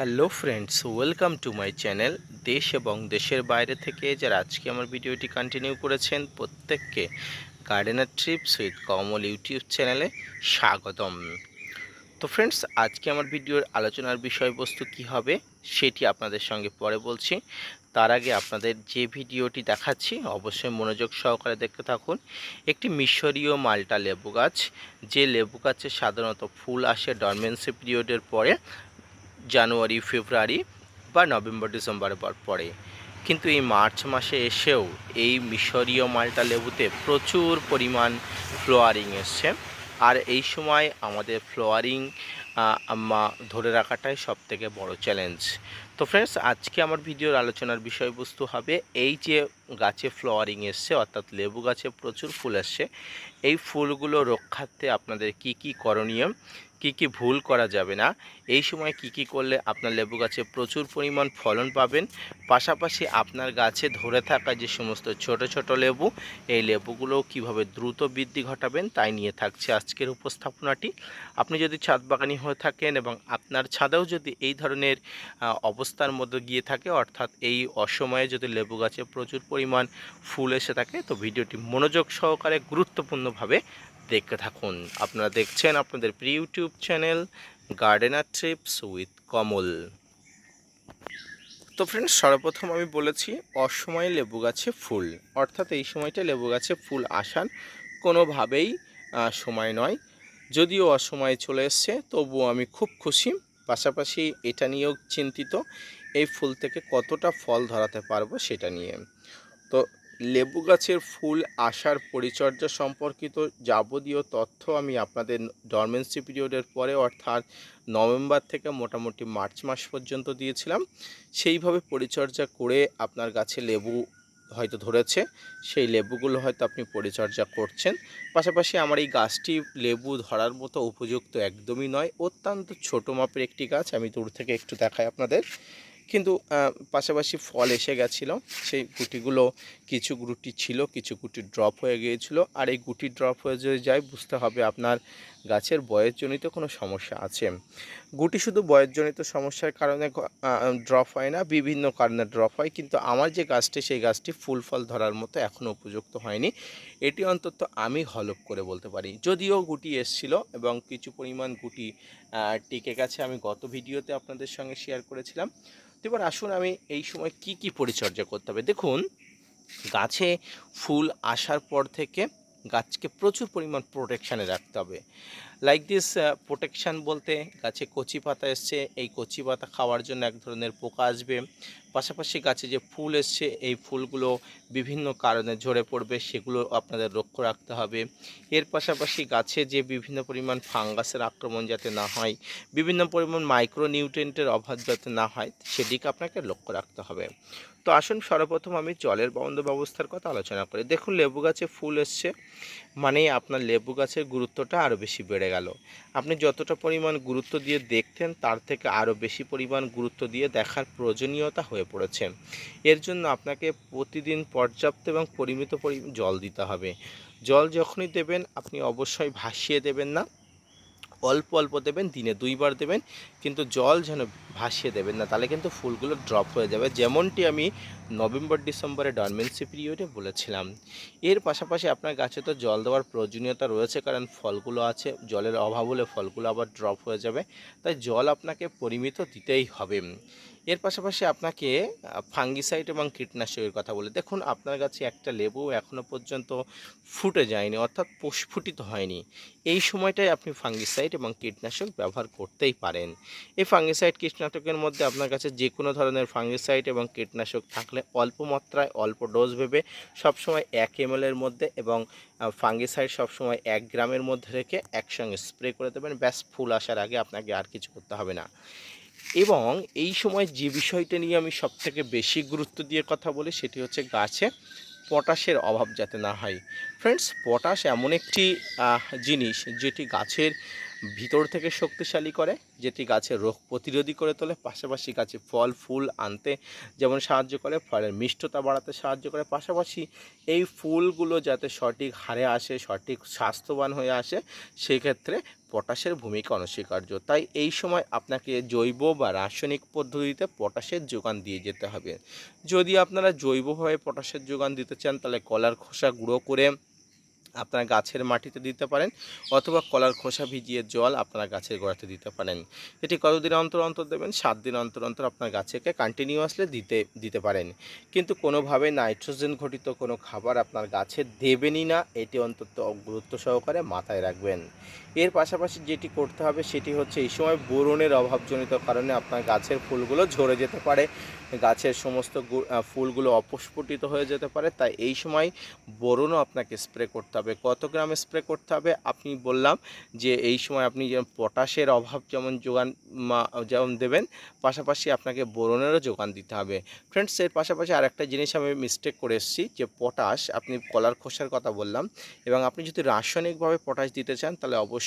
Hello friends, welcome to my channel. দেশ এবং দেশের বাইরে থেকে যারা আজকে আমার ভিডিওটি কন্টিনিউ করেছেন প্রত্যেককে gardener trips with Kamal YouTube চ্যানেলে স্বাগতম। তো ফ্রেন্ডস, আজকে আমার ভিডিওর আলোচনার বিষয়বস্তু কি হবে সেটি আপনাদের সঙ্গে পরে বলছি। তার আগে আপনাদের যে ভিডিওটি দেখাচ্ছি অবশ্যই মনোযোগ সহকারে দেখতে থাকুন। একটি মিশরীয় মাল্টা লেবু গাছ, যে লেবু গাছে সাধারণত ফুল আসে ডরমেন্সি পিরিয়ডের পরে, জানুয়ারি ফেব্রুয়ারি বা নভেম্বর ডিসেম্বরের পরে, কিন্তু এই মার্চ মাসে এসেও এই মিশরীয় মাল্টা লেবুতে প্রচুর পরিমাণ ফ্লোয়ারিং এসছে। আর এই সময় আমাদের ফ্লোয়ারিং ধরে রাখাটাই সবথেকে বড় চ্যালেঞ্জ। তো ফ্রেন্ডস, আজকে আমার ভিডিওর আলোচনার বিষয়বস্তু হবে এই যে গাছে ফ্লোয়ারিং এসছে, অর্থাৎ লেবু গাছে প্রচুর ফুল আসছে, এই ফুলগুলো রক্ষার্থে আপনাদের কি কি করণীয়, কি কি ভুল করা যাবে না, এই সময় কি কি করলে আপনার লেবু গাছে প্রচুর পরিমাণ ফলন পাবেন, পাশাপাশি আপনার গাছে ধরে থাকা যে সমস্ত ছোট ছোট লেবু, এই লেবুগুলো কিভাবে দ্রুত বৃদ্ধি ঘটাবেন তাই নিয়ে থাকছে আজকের উপস্থাপনাটি। আপনি যদি ছাদ বাগানি হয়ে থাকেন এবং আপনার ছাদেও যদি এই ধরনের অবস্থার মধ্যে গিয়ে থাকে, অর্থাৎ এই অসময়ে যদি লেবু গাছে প্রচুর পরিমাণ ফুল এসে থাকে, তো ভিডিওটি মনোযোগ সহকারে গুরুত্বপূর্ণভাবে দেখতে থাকুন। আপনারা দেখছেন আপনাদের প্রিয় YouTube channel gardener trips with Kamal. তো ফ্রেন্ডস, সর্বপ্রথম আমি বলেছি অসময়ে লেবু গাছে ফুল, অর্থাৎ এই সময়টা লেবু গাছে ফুল আসার কোনোভাবেই সময় নয়। যদিও অসময়ে চলে এসছে, তবুও আমি খুব খুশি, পাশাপাশি এটা নিয়েও চিন্তিত এই ফুল থেকে কতটা ফল ধরাতে পারবো সেটা নিয়ে। তো লেবু গাছের ফুল আসার পরিচর্যা সম্পর্কিত যাবতীয় তথ্য আমি আপনাদের ডরমেন্সি পিরিয়ডের পরে, অর্থাৎ নভেম্বর থেকে মোটামুটি মার্চ মাস পর্যন্ত দিয়েছিলাম। সেইভাবে পরিচর্যা করে আপনার গাছে লেবু হয়তো ধরেছে, সেই লেবুগুলো হয়তো আপনি পরিচর্যা করছেন। পাশাপাশি আমার এই গাছটি লেবু ধরার মতো উপযুক্ত একদমই নয়, অত্যন্ত ছোটো মাপের একটি গাছ। আমি দূর থেকে একটু দেখাই আপনাদের, কিন্তু পাশাপাশি ফল এসে গেছিলো। সেই গুটিগুলো, কিছু গুটি ছিল, কিছু গুটি ড্রপ হয়ে গিয়েছিলো। আর এই গুটি ড্রপ হয়ে যদি যায়, বুঝতে হবে আপনার গাছের বয়সজনিত কোনো সমস্যা আছে। গুটি শুধু বয়সজনিত সমস্যার কারণে ড্রপ হয় না, বিভিন্ন কারণে ড্রপ হয়, কিন্তু আমার যে গাছটি, সেই গাছটি ফুল ফল ধরার মতো এখনও উপযুক্ত হয়নি। এটি অন্তত আমি হলফ করে বলতে পারি। যদিও গুটি এসছিল এবং কিছু পরিমাণ গুটি টিকে গেছে, আমি গত ভিডিওতে আপনাদের সঙ্গে শেয়ার করেছিলাম। তো এবার আসুন আমি এই সময় কি কি পরিচর্যা করতে হবে। দেখুন, গাছে ফুল আসার পর থেকে গাছকে প্রচুর পরিমাণ প্রোটেকশানে রাখতে হবে। লাইক দিস প্রোটেকশান বলতে, গাছে কচি পাতা এসছে, এই কচি পাতা খাওয়ার জন্য এক ধরনের পোকা আসবে। পাশাপাশি গাছে যে ফুল এসছে, এই ফুলগুলো বিভিন্ন কারণে ঝরে পড়বে, সেগুলো আপনাদের লক্ষ্য রাখতে হবে। এর পাশাপাশি গাছে যে বিভিন্ন পরিমাণ ফাঙ্গাসের আক্রমণ যাতে না হয়, বিভিন্ন পরিমাণ মাইক্রোনিউট্রিয়েন্টের অভাব যাতে না হয়, সেদিকে আপনাকে লক্ষ্য রাখতে হবে। তো আসুন সর্বপ্রথম আমি জলের ব্যবস্থার কথা আলোচনা করি। দেখুন, লেবু গাছে ফুল এসছে মানে আপনার লেবু গাছের গুরুত্বটা আরও বেশি বেড়ে গেল। আপনি যতটা পরিমাণ গুরুত্ব দিয়ে দেখতেন, তার থেকে আরও বেশি পরিমাণ গুরুত্ব দিয়ে দেখার প্রয়োজনীয়তা হয়ে পড়েছে। এর জন্য আপনাকে প্রতিদিন পর্যাপ্ত এবং পরিমিত জল দিতে হবে। জল যখনই দেবেন, আপনি অবশ্যই ভাসিয়ে দেবেন না, অল্প অল্প দেবেন, দিনে 2 বার দেবেন, কিন্তু জল যেন ভাসিয়ে দেবেন না, তাহলে কিন্তু ফুলগুলো ড্রপ হয়ে যাবে, যেমনটি আমি নভেম্বর ডিসেম্বরে ডরমেন্সি পিরিয়ডে বলেছিলাম। এর পাশাপাশি আপনার গাছে তো জল দেওয়ার প্রয়োজনীয়তা রয়েছে, কারণ ফলগুলো আছে, জলের অভাব হলে ফলগুলো আবার ড্রপ হয়ে যাবে, তাই জল আপনাকে পরিমিত দিতেই হবে। এর পাশাপাশি আপনাকে ফাঙ্গিসাইড এবং কীটনাশকের কথা বলে, দেখুন আপনার গাছে একটা লেবু এখনও পর্যন্ত ফুটে যায়নি, অর্থাৎ প্রস্ফুটিত হয়নি। এই সময়টায় আপনি ফাঙ্গিসাইড এবং কীটনাশক ব্যবহার করতেই পারেন। এই ফাঙ্গিসাইড কীটনাশকের মধ্যে আপনার কাছে যে কোনো ধরনের ফাঙ্গিসাইড এবং কীটনাশক থাকলে অল্প মাত্রায়, অল্প ডোজ ভেবে সবসময় 1 ml এর মধ্যে, এবং ফাঙ্গিসাইড সবসময় 1 গ্রামের মধ্যে রেখে একসঙ্গে স্প্রে করে দেবেন। ব্যাস, ফুল আসার আগে আপনাকে আর কিছু করতে হবে না। এবং এই সময় যে বিষয়টা নিয়ে আমি সবথেকে বেশি গুরুত্ব দিয়ে কথা বলি, সেটি হচ্ছে গাছে পটাশের অভাব যাতে না হয়। ফ্রেন্ডস, পটাশ এমন একটি জিনিস যেটি গাছের ভিতর থেকে শক্তিশালী করে, যেটি গাছের রোগ প্রতিরোধী করে তোলে, পাশাপাশি গাছে ফল ফুল আনতে যেমন সাহায্য করে, ফলের মিষ্টতা বাড়াতে সাহায্য করে, পাশাপাশি এই ফুলগুলো যাতে সঠিক হারে আসে, সঠিক স্বাস্থ্যবান হয়ে আসে, সেক্ষেত্রে পটাশের ভূমিকা অনস্বীকার্য। তাই এই সময় আপনাকে জৈব বা রাসায়নিক পদ্ধতিতে পটাশের যোগান দিয়ে যেতে হবে। যদি আপনারা জৈবভাবে পটাশের যোগান দিতে চান তাহলে কলার খোসা গুঁড়ো করে আপনার গাছের মাটিতে দিতে পারেন, অথবা কলার খোসা ভিজিয়ে জল আপনারা গাছের গোড়াতে দিতে পারেন। এটি কতদিন অন্তর অন্তর দেবেন? 7 দিন অন্তর অন্তর আপনার গাছেকে কন্টিনিউয়াসলি দিতে পারেন। কিন্তু কোনোভাবে নাইট্রোজেন ঘটিত কোনো খাবার আপনার গাছে দেবেনই না, এটি অন্তত গুরুত্ব সহকারে মাথায় রাখবেন। এর পাশাপাশি যেটি করতে হবে সেটি হচ্ছে এই সময় বোরনের অভাবজনিত কারণে আপনার গাছের ফুলগুলো ঝরে যেতে পারে, গাছের সমস্ত ফুলগুলো অপস্ফুটিত হয়ে যেতে পারে। তাই এই সময় বোরনও আপনাকে স্প্রে করতে হবে। কত গ্রাম স্প্রে করতে হবে? আপনি বললাম যে এই সময় আপনি যেমন পটাশের অভাব যেমন দেবেন, পাশাপাশি আপনাকে বোরনেরও যোগান দিতে হবে। ফ্রেন্ডস, এর পাশাপাশি আরেকটা জিনিস আমি মিস্টেক করে এসেছি, যে পটাশ আপনি কলার খোসার কথা বললাম, এবং আপনি যদি রাসায়নিকভাবে পটাশ দিতে চান তাহলে অবশ্যই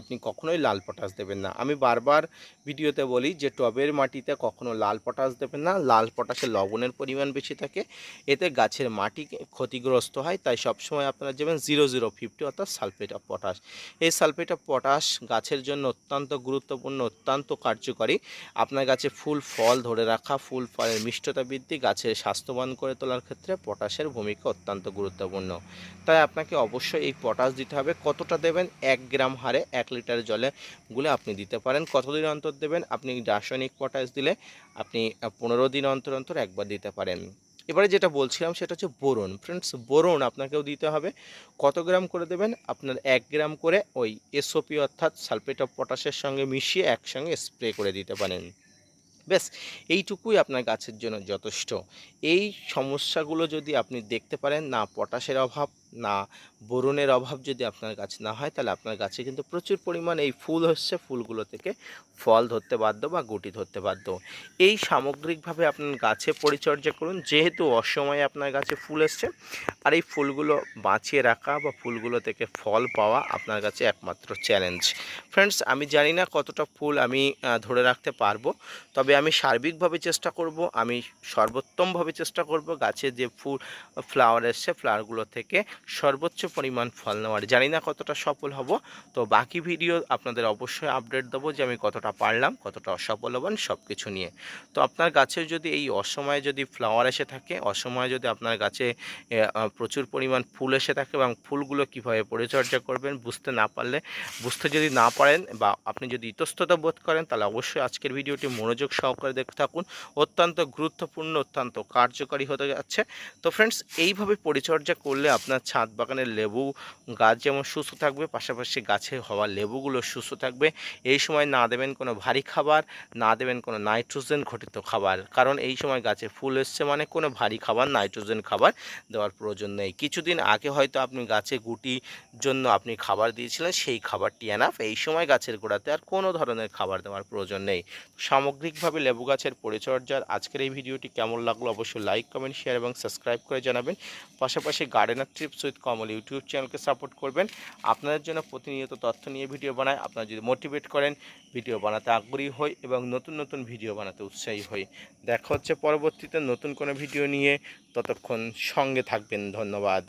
আপনি কখনোই লাল পটাশ দেবেন না। আমি বারবার ভিডিওতে বলি যে টবের মাটিতে কখনো লাল পটাশ দেবেন না। লাল পটাশে লবণের পরিমাণ বেশি থাকে, এতে গাছের মাটি ক্ষতিগ্রস্ত হয়। তাই সবসময় আপনারা দেবেন 0050 অর্থাৎ সালফেট অফ পটাশ। এই সালফেট অফ পটাশ গাছের জন্য অত্যন্ত গুরুত্বপূর্ণ, অত্যন্ত কার্যকরী। আপনার গাছে ফুল ফল ধরে রাখা, ফুল ফলের মিষ্টতা বৃদ্ধি, গাছের স্বাস্থ্যবান করে তোলার ক্ষেত্রে পটাশের ভূমিকা অত্যন্ত গুরুত্বপূর্ণ। তাই আপনাকে অবশ্যই এই পটাশ দিতে হবে। কতটা দেবেন? 1 গ্রাম হারে 1 লিটার জলে গুলে আপনি দিতে পারেন। কতদিন অন্তর দেবেন? আপনি রাসায়নিক পটাশ দিলে আপনি 15 দিন অন্তর অন্তর একবার দিতে পারেন। এবারে যেটা বলছিলাম সেটা হচ্ছে বোরন। ফ্রেন্ডস, বোরন আপনাকেও দিতে হবে। কত গ্রাম করে দেবেন? আপনার 1 গ্রাম করে ওই এসওপি অর্থাৎ সালফেট অফ পটাশের সঙ্গে মিশিয়ে একসঙ্গে স্প্রে করে দিতে পারেন। ব্যাস, এইটুকুই আপনার গাছের জন্য যথেষ্ট। এই সমস্যাগুলো যদি আপনি দেখতে পারেন, না পটাশের অভাব, না বোরনের অভাব যদি আপনার গাছ না হয়, তাহলে আপনার গাছে কিন্তু প্রচুর পরিমাণ এই ফুল হচ্ছে, ফুলগুলো থেকে ফল ধরতে বাধ্য বা গুটি ধরতে বাধ্য। এই সামগ্রিকভাবে আপনার গাছে পরিচর্যা করুন। যেহেতু অসময়ে আপনার গাছে ফুল এসছে, আর এই ফুলগুলো বাঁচিয়ে রাখা বা ফুলগুলো থেকে ফল পাওয়া আপনার কাছে একমাত্র চ্যালেঞ্জ। ফ্রেন্ডস, আমি জানি না কতটা ফুল আমি ধরে রাখতে পারবো, তবে আমি সার্বিকভাবে চেষ্টা করব, আমি সর্বোত্তমভাবে চেষ্টা করব গাছে যে ফ্লাওয়ার এসছে ফ্লাওয়ারগুলো থেকে সর্বোচ্চ পরিমাণ ফল নেওয়ার। জানি না কতটা সফল হব, তো বাকি ভিডিও আপনাদের অবশ্যই আপডেট দেবো যে আমি কতটা পারলাম, কতটা অসফল হবেন সব কিছু নিয়ে। তো আপনার গাছের যদি এই অসময়ে যদি ফ্লাওয়ার এসে থাকে, অসময়ে যদি আপনার গাছে প্রচুর পরিমাণ ফুল এসে থাকে এবং ফুলগুলো কীভাবে পরিচর্যা করবেন বুঝতে যদি না পারেন, বা আপনি যদি ইতস্ততা বোধ করেন, তাহলে অবশ্যই আজকের ভিডিওটি মনোযোগ সহকারে দেখতে থাকুন। অত্যন্ত গুরুত্বপূর্ণ, অত্যন্ত কার্যকরী হতে যাচ্ছে। তো ফ্রেন্ডস, এইভাবে পরিচর্যা করলে আপনার ছাদ বাগানের লেবু গাছ যেমন সুস্থ থাকবে, পাশাপাশি গাছে হওয়া লেবুগুলো সুস্থ থাকবে। এই সময় না দেবেন কোনো ভারী খাবার, না দেবেন কোনো নাইট্রোজেন ঘটিত খাবার, কারণ এই সময় গাছে ফুল এসছে মানে কোনো ভারী খাবার, নাইট্রোজেন খাবার দেওয়ার প্রয়োজন নেই। কিছুদিন আগে হয়তো আপনি গাছে গুটির জন্য আপনি খাবার দিয়েছিলেন, সেই খাবারটি এনাফ। এই সময় গাছের গোড়াতে আর কোনো ধরনের খাবার দেওয়ার প্রয়োজন নেই। সামগ্রিকভাবে লেবু গাছের পরিচর্যার আজকের এই ভিডিওটি কেমন লাগলো অবশ্যই লাইক, কমেন্ট, শেয়ার এবং সাবস্ক্রাইব করে জানাবেন। পাশাপাশি gardener trips with Kamal YouTube চ্যানেলকে সাপোর্ট করবেন। আপনাদের জন্য প্রতিনিয়ত তথ্য নিয়ে ভিডিও বানায়। আপনারা যদি মোটিভেট করেন, ভিডিও বানাতে আগ্রহী হই এবং নতুন নতুন ভিডিও বানাতে উৎসাহী হই। দেখা হচ্ছে পরবর্তীতে নতুন কোনো ভিডিও নিয়ে, ততক্ষণ সঙ্গে থাকবেন। ধন্যবাদ।